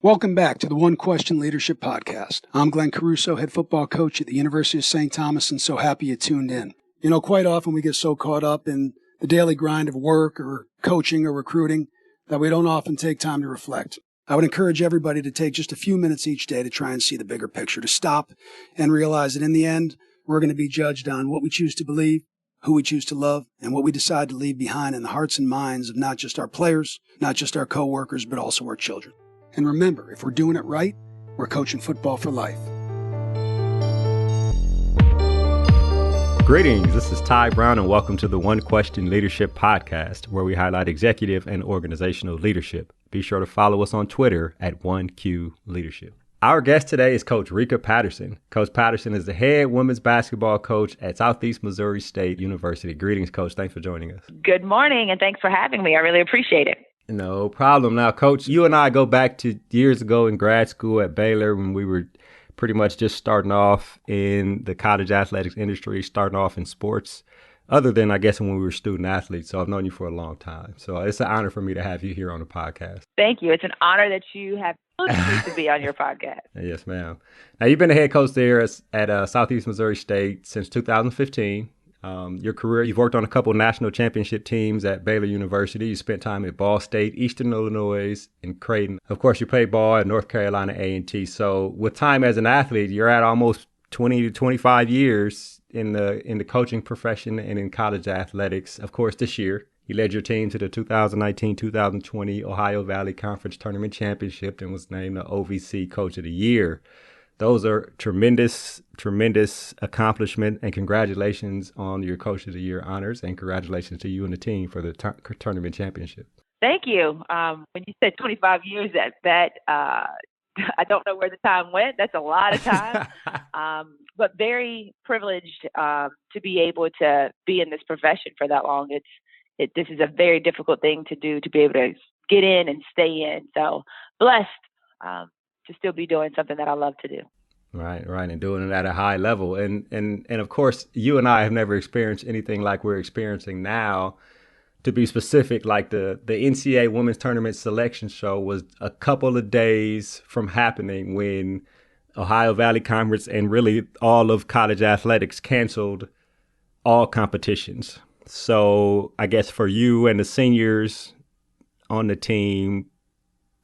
Welcome back to the One Question Leadership Podcast. I'm Glenn Caruso, head football coach at the University of St. Thomas, and so happy you tuned in. You know, quite often we get so caught up in the daily grind of work or coaching or recruiting that we don't often take time to reflect. I would encourage everybody to take just a few minutes each day to try and see the bigger picture, to stop and realize that in the end, we're going to be judged on what we choose to believe, who we choose to love, and what we decide to leave behind in the hearts and minds of not just our players, not just our coworkers, but also our children. And remember, if we're doing it right, we're coaching football for life. Greetings, this is Ty Brown, and welcome to the One Question Leadership Podcast, where we highlight executive and organizational leadership. Be sure to follow us on Twitter at 1Q Leadership. Our guest today is Coach Rekha Patterson. Coach Patterson is the head women's basketball coach at Southeast Missouri State University. Greetings, Coach. Thanks for joining us. Good morning, and thanks for having me. I really appreciate it. No problem. Now, Coach, you and I go back to years ago in grad school at Baylor when we were pretty much just starting off in the college athletics industry, starting off in sports, other than, I guess, when we were student athletes. So I've known you for a long time. So it's an honor for me to have you here on the podcast. Thank you. It's an honor that you have to be on your podcast. Yes, ma'am. Now, you've been the head coach there at Southeast Missouri State since 2015. Your career, you've worked on a couple of national championship teams at Baylor University. You spent time at Ball State, Eastern Illinois, and Creighton. Of course, you played ball at North Carolina A&T. So with time as an athlete, you're at almost 20 to 25 years in the coaching profession and in college athletics. Of course, this year, you led your team to the 2019-2020 Ohio Valley Conference Tournament Championship and was named the OVC Coach of the Year. Those are tremendous accomplishment, and congratulations on your Coach of the Year honors, and congratulations to you and the team for the tournament championship. Thank you. When you said 25 years, that I don't know where the time went. That's a lot of time, but very privileged to be able to be in this profession for that long. This is a very difficult thing to do, to be able to get in and stay in. So blessed to still be doing something that I love to do. Right, and doing it at a high level. And of course, you and I have never experienced anything like we're experiencing now. To be specific, like the NCAA Women's Tournament Selection Show was a couple of days from happening when Ohio Valley Conference and really all of college athletics canceled all competitions. So I guess for you and the seniors on the team,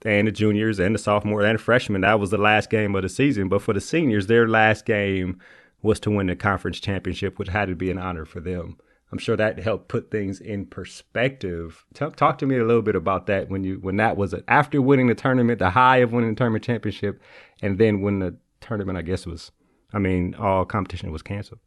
and the juniors and the sophomore and the freshmen, that was the last game of the season. But for the seniors, their last game was to win the conference championship, which had to be an honor for them. I'm sure that helped put things in perspective. Talk to me a little bit about that when that was after winning the tournament, the high of winning the tournament championship, and then when the tournament, I guess, all competition was canceled.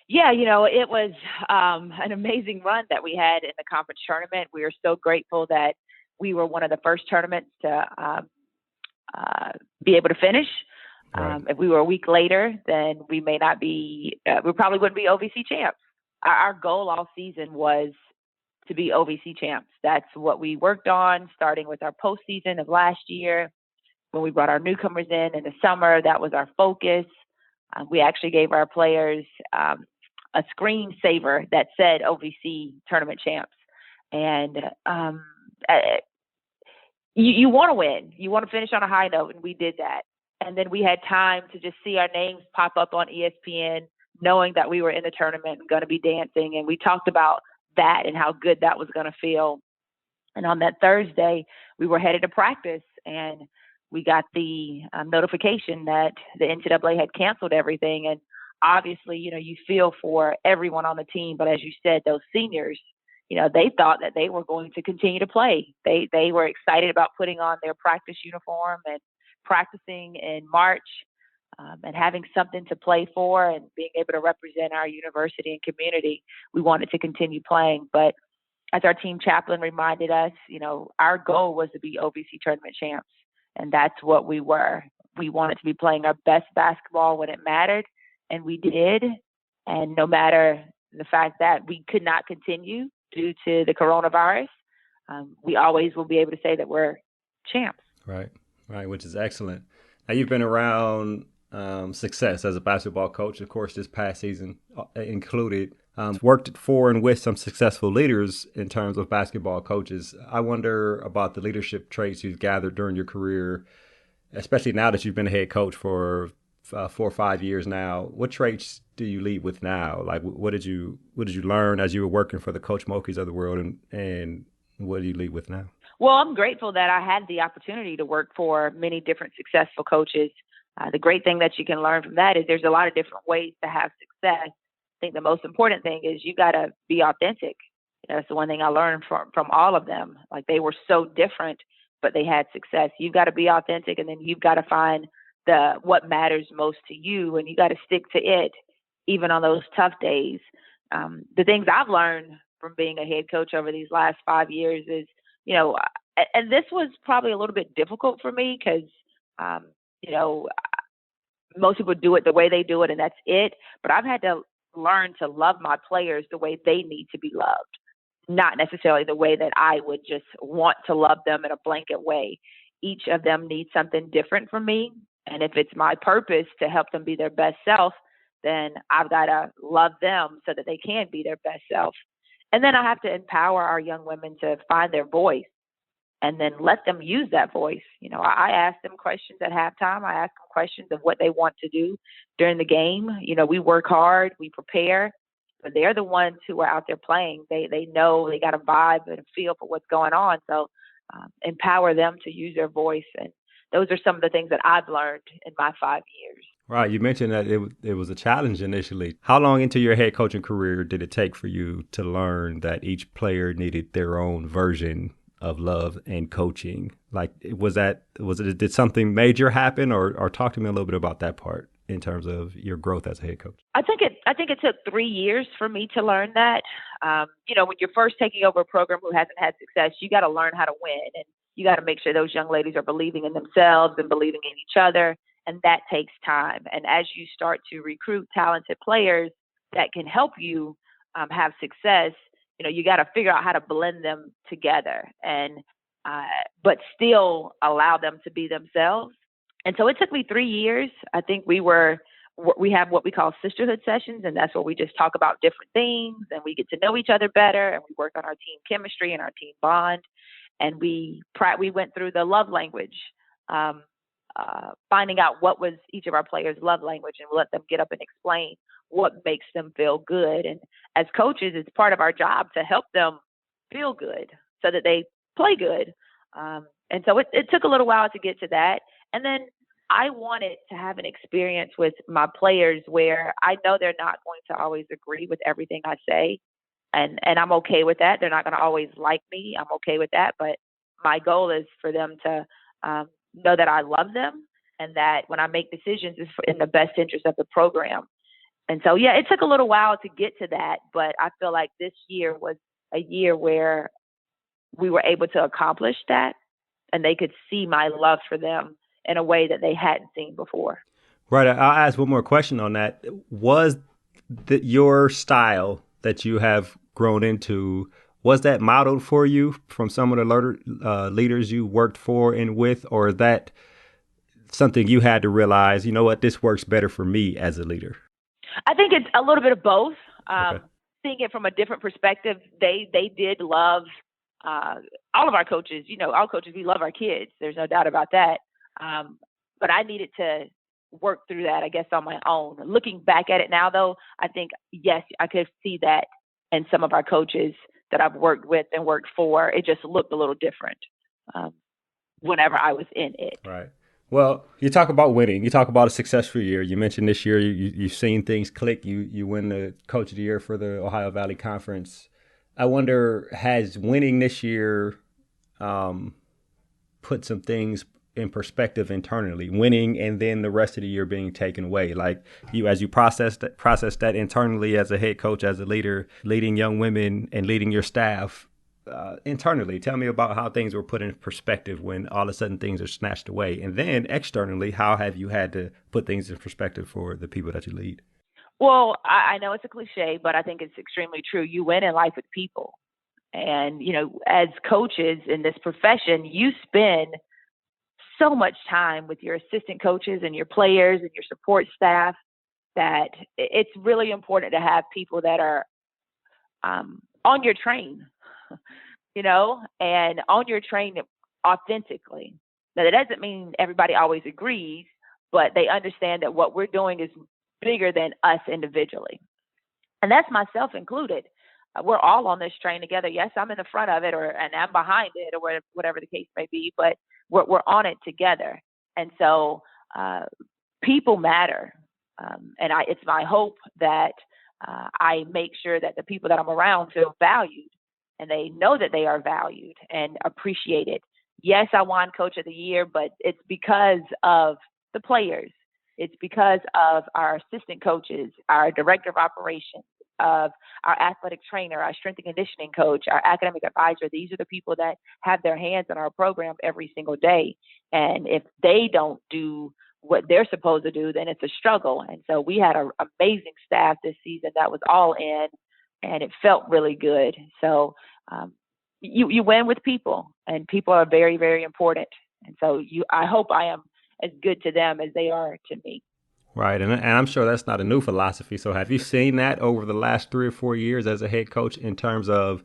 Yeah, it was an amazing run that we had in the conference tournament. We are so grateful that we were one of the first tournaments to be able to finish. Right. If we were a week later, then we may not be, we probably wouldn't be OVC champs. Our goal all season was to be OVC champs. That's what we worked on, starting with our postseason of last year. When we brought our newcomers in the summer, that was our focus. We actually gave our players a screensaver that said OVC tournament champs. And you want to win. You want to finish on a high note, and we did that. And then we had time to just see our names pop up on ESPN, knowing that we were in the tournament and going to be dancing. And we talked about that and how good that was going to feel. And on that Thursday, we were headed to practice, and we got the notification that the NCAA had canceled everything. And obviously, you feel for everyone on the team. But as you said, those seniors, they thought that they were going to continue to play. They were excited about putting on their practice uniform and practicing in March and having something to play for and being able to represent our university and community. We wanted to continue playing. But as our team chaplain reminded us, our goal was to be OVC tournament champs. And that's what we were. We wanted to be playing our best basketball when it mattered, and we did. And no matter the fact that we could not continue due to the coronavirus, we always will be able to say that we're champs. Right, which is excellent. Now, you've been around success as a basketball coach, of course, this past season included. Worked for and with some successful leaders in terms of basketball coaches. I wonder about the leadership traits you've gathered during your career especially now that you've been a head coach for 4 or 5 years now, what traits do you lead with now? Like, what did you learn as you were working for the Coach Mokis of the world, and what do you lead with now? Well, I'm grateful that I had the opportunity to work for many different successful coaches. The great thing that you can learn from that is there's a lot of different ways to have success. I think the most important thing is you got to be authentic. That's the one thing I learned from all of them. Like, they were so different, but they had success. You've got to be authentic, and then you've got to find what matters most to you, and you got to stick to it, even on those tough days. The things I've learned from being a head coach over these last 5 years is, and this was probably a little bit difficult for me because, most people do it the way they do it, and that's it. But I've had to learn to love my players the way they need to be loved, not necessarily the way that I would just want to love them in a blanket way. Each of them needs something different from me. And if it's my purpose to help them be their best self, then I've got to love them so that they can be their best self. And then I have to empower our young women to find their voice and then let them use that voice. I ask them questions at halftime. I ask them questions of what they want to do during the game. We work hard, we prepare, but they're the ones who are out there playing. They know, they got a vibe and a feel for what's going on. So empower them to use their voice. And those are some of the things that I've learned in my 5 years. Right. You mentioned that it was a challenge initially. How long into your head coaching career did it take for you to learn that each player needed their own version of love and coaching? Like, did something major happen, or talk to me a little bit about that part in terms of your growth as a head coach? I think it took 3 years for me to learn that. When you're first taking over a program who hasn't had success, you got to learn how to win, and you got to make sure those young ladies are believing in themselves and believing in each other. And that takes time. And as you start to recruit talented players that can help you have success, you got to figure out how to blend them together and but still allow them to be themselves. And so it took me 3 years. I think we have what we call sisterhood sessions, and that's where we just talk about different things and we get to know each other better, and we work on our team chemistry and our team bond. And we went through the love language, finding out what was each of our players' love language, and let them get up and explain what makes them feel good. And as coaches, it's part of our job to help them feel good so that they play good. And so it took a little while to get to that. And then I wanted to have an experience with my players where I know they're not going to always agree with everything I say. And I'm okay with that. They're not going to always like me. I'm okay with that. But my goal is for them to know that I love them, and that when I make decisions, it's in the best interest of the program. And so, yeah, it took a little while to get to that. But I feel like this year was a year where we were able to accomplish that, and they could see my love for them in a way that they hadn't seen before. Right. I'll ask one more question on that. Was your style that you have grown into, was that modeled for you from some of the leaders you worked for and with, or is that something you had to realize, this works better for me as a leader? I think it's a little bit of both. Okay. Seeing it from a different perspective, they did love all of our coaches. All coaches, we love our kids. There's no doubt about that. But I needed to work through that, I guess, on my own. Looking back at it now, though, I think, yes, I could see that in some of our coaches that I've worked with and worked for. It just looked a little different whenever I was in it. Right. Well, you talk about winning. You talk about a successful year. You mentioned this year you've seen things click. You win the Coach of the Year for the Ohio Valley Conference. I wonder, has winning this year put some things in perspective internally, winning and then the rest of the year being taken away? Like, as you process that internally as a head coach, as a leader, leading young women and leading your staff internally. Tell me about how things were put in perspective when all of a sudden things are snatched away. And then externally, how have you had to put things in perspective for the people that you lead? Well, I know it's a cliche, but I think it's extremely true. You win in life with people. And, as coaches in this profession, you spend so much time with your assistant coaches and your players and your support staff that it's really important to have people that are on your train, and on your train authentically. Now, that doesn't mean everybody always agrees, but they understand that what we're doing is bigger than us individually. And that's myself included. We're all on this train together. Yes, I'm in the front of it, and I'm behind it, or whatever the case may be, but we're on it together. And so people matter. And it's my hope that I make sure that the people that I'm around feel valued, and they know that they are valued and appreciated. Yes, I won Coach of the Year, but it's because of the players. It's because of our assistant coaches, our director of operations, of our athletic trainer, our strength and conditioning coach, our academic advisor. These are the people that have their hands on our program every single day. And if they don't do what they're supposed to do, then it's a struggle. And so we had an amazing staff this season that was all in, and it felt really good. So you win with people, and people are very, very important. And so I hope I am as good to them as they are to me. Right. And I'm sure that's not a new philosophy. So have you seen that over the last 3 or 4 years as a head coach in terms of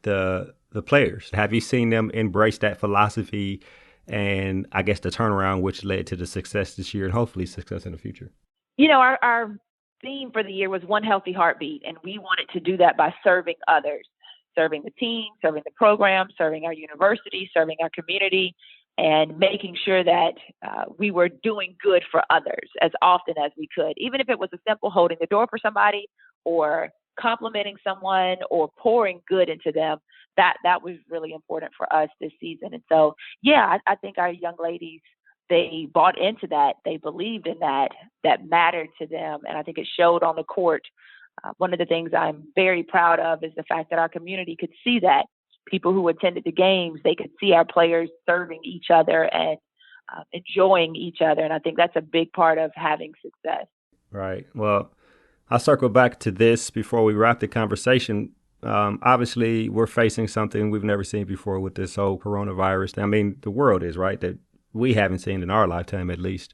the players? Have you seen them embrace that philosophy and I guess the turnaround which led to the success this year and hopefully success in the future? You know, our theme for the year was One Healthy Heartbeat, and we wanted to do that by serving others, serving the team, serving the program, serving our university, serving our community, and making sure that we were doing good for others as often as we could, even if it was a simple holding the door for somebody or complimenting someone or pouring good into them. That was really important for us this season. And so, yeah, I think our young ladies, they bought into that. They believed in that. That mattered to them. And I think it showed on the court. One of the things I'm very proud of is the fact that our community could see that. People who attended the games, they could see our players serving each other and enjoying each other. And I think that's a big part of having success. Right. Well, I'll circle back to this before we wrap the conversation. Obviously, we're facing something we've never seen before with this whole coronavirus. I mean, the world is, right, that we haven't seen in our lifetime at least.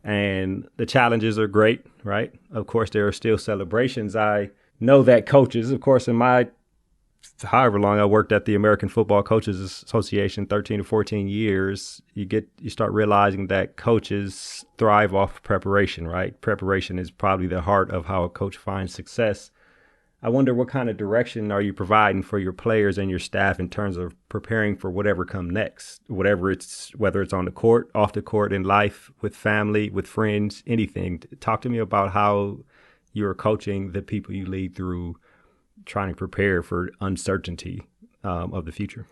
And the challenges are great, right? Of course, there are still celebrations. I know that coaches, of course, in my however long I worked at the American Football Coaches Association, 13 to 14 years, you start realizing that coaches thrive off preparation, right? Preparation is probably the heart of how a coach finds success. I wonder what kind of direction are you providing for your players and your staff in terms of preparing for whatever comes next, whether it's on the court, off the court, in life, with family, with friends, anything. Talk to me about how you're coaching the people you lead through trying to prepare for uncertainty of the future.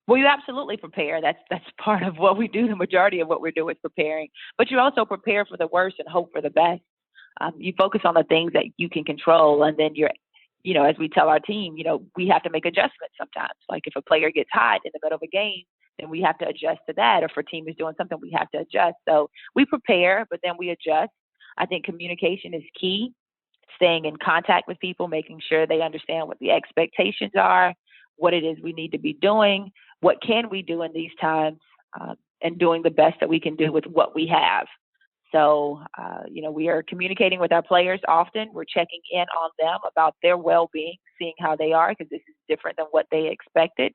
Well, you absolutely prepare. That's part of what we do. The majority of what we do is preparing. But you also prepare for the worst and hope for the best. You focus on the things that you can control, and then as we tell our team, we have to make adjustments sometimes. Like if a player gets hot in the middle of a game, then we have to adjust to that. Or if a team is doing something, we have to adjust. So we prepare, but then we adjust. I think communication is key. Staying in contact with people, making sure they understand what the expectations are, what it is we need to be doing, what can we do in these times, and doing the best that we can do with what we have. So, we are communicating with our players often. We're checking in on them about their well-being, seeing how they are, because this is different than what they expected,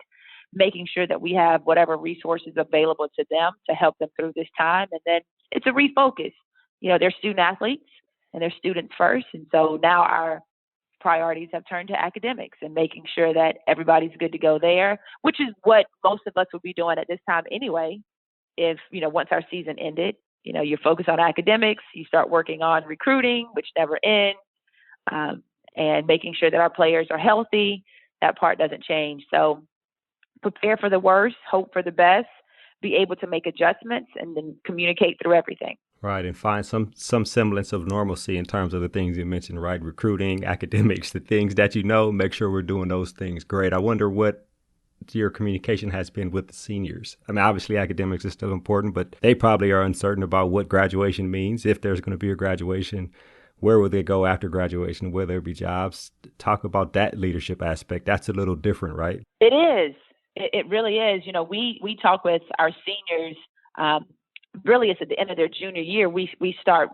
making sure that we have whatever resources available to them to help them through this time. And then it's a refocus. They're student athletes and they're students first. And so now our priorities have turned to academics and making sure that everybody's good to go there, which is what most of us would be doing at this time anyway. If, once our season ended, you're focused on academics, you start working on recruiting, which never ends, and making sure that our players are healthy. That part doesn't change. So prepare for the worst, hope for the best, be able to make adjustments, and then communicate through everything. Right, and find some semblance of normalcy in terms of the things you mentioned, right? Recruiting, academics, the things that make sure we're doing those things great. I wonder what your communication has been with the seniors. I mean, obviously academics is still important, but they probably are uncertain about what graduation means, if there's going to be a graduation. Where will they go after graduation? Will there be jobs? Talk about that leadership aspect. That's a little different, right? It is. It really is. We talk with our seniors. Really, it's at the end of their junior year. We start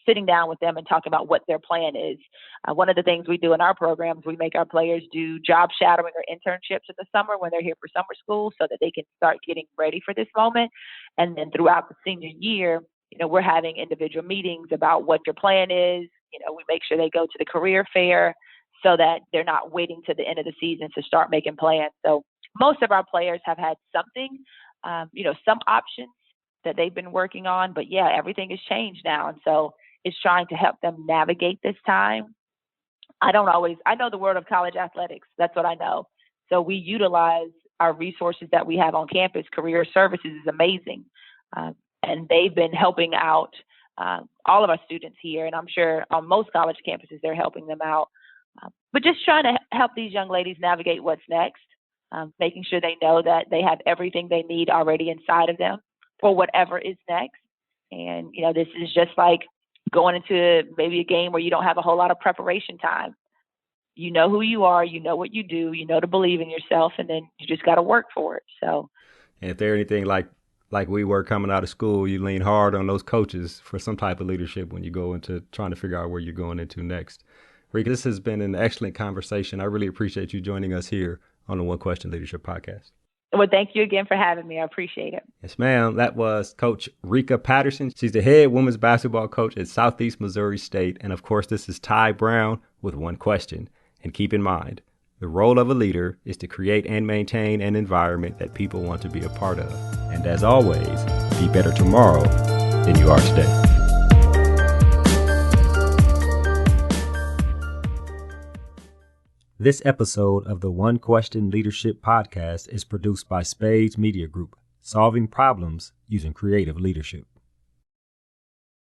sitting down with them and talking about what their plan is. One of the things we do in our programs, we make our players do job shadowing or internships in the summer when they're here for summer school so that they can start getting ready for this moment. And then throughout the senior year, we're having individual meetings about what your plan is. We make sure they go to the career fair so that they're not waiting to the end of the season to start making plans. So most of our players have had something, some options that they've been working on, but yeah, everything has changed now. And so it's trying to help them navigate this time. I know the world of college athletics. That's what I know. So we utilize our resources that we have on campus. Career services is amazing. And they've been helping out all of our students here. And I'm sure on most college campuses, they're helping them out. But just trying to help these young ladies navigate what's next, making sure they know that they have everything they need already inside of them for whatever is next. And, this is just like going into maybe a game where you don't have a whole lot of preparation time. You know who you are, you know what you do, you know to believe in yourself, and then you just got to work for it. So, and if they're anything like we were coming out of school, you lean hard on those coaches for some type of leadership when you go into trying to figure out where you're going into next. Rekha, this has been an excellent conversation. I really appreciate you joining us here on the One Question Leadership Podcast. Well, thank you again for having me. I appreciate it. Yes, ma'am. That was Coach Rekha Patterson. She's the head women's basketball coach at Southeast Missouri State. And of course, this is Ty Brown with One Question. And keep in mind, the role of a leader is to create and maintain an environment that people want to be a part of. And as always, be better tomorrow than you are today. This episode of the One Question Leadership Podcast is produced by Spades Media Group, solving problems using creative leadership.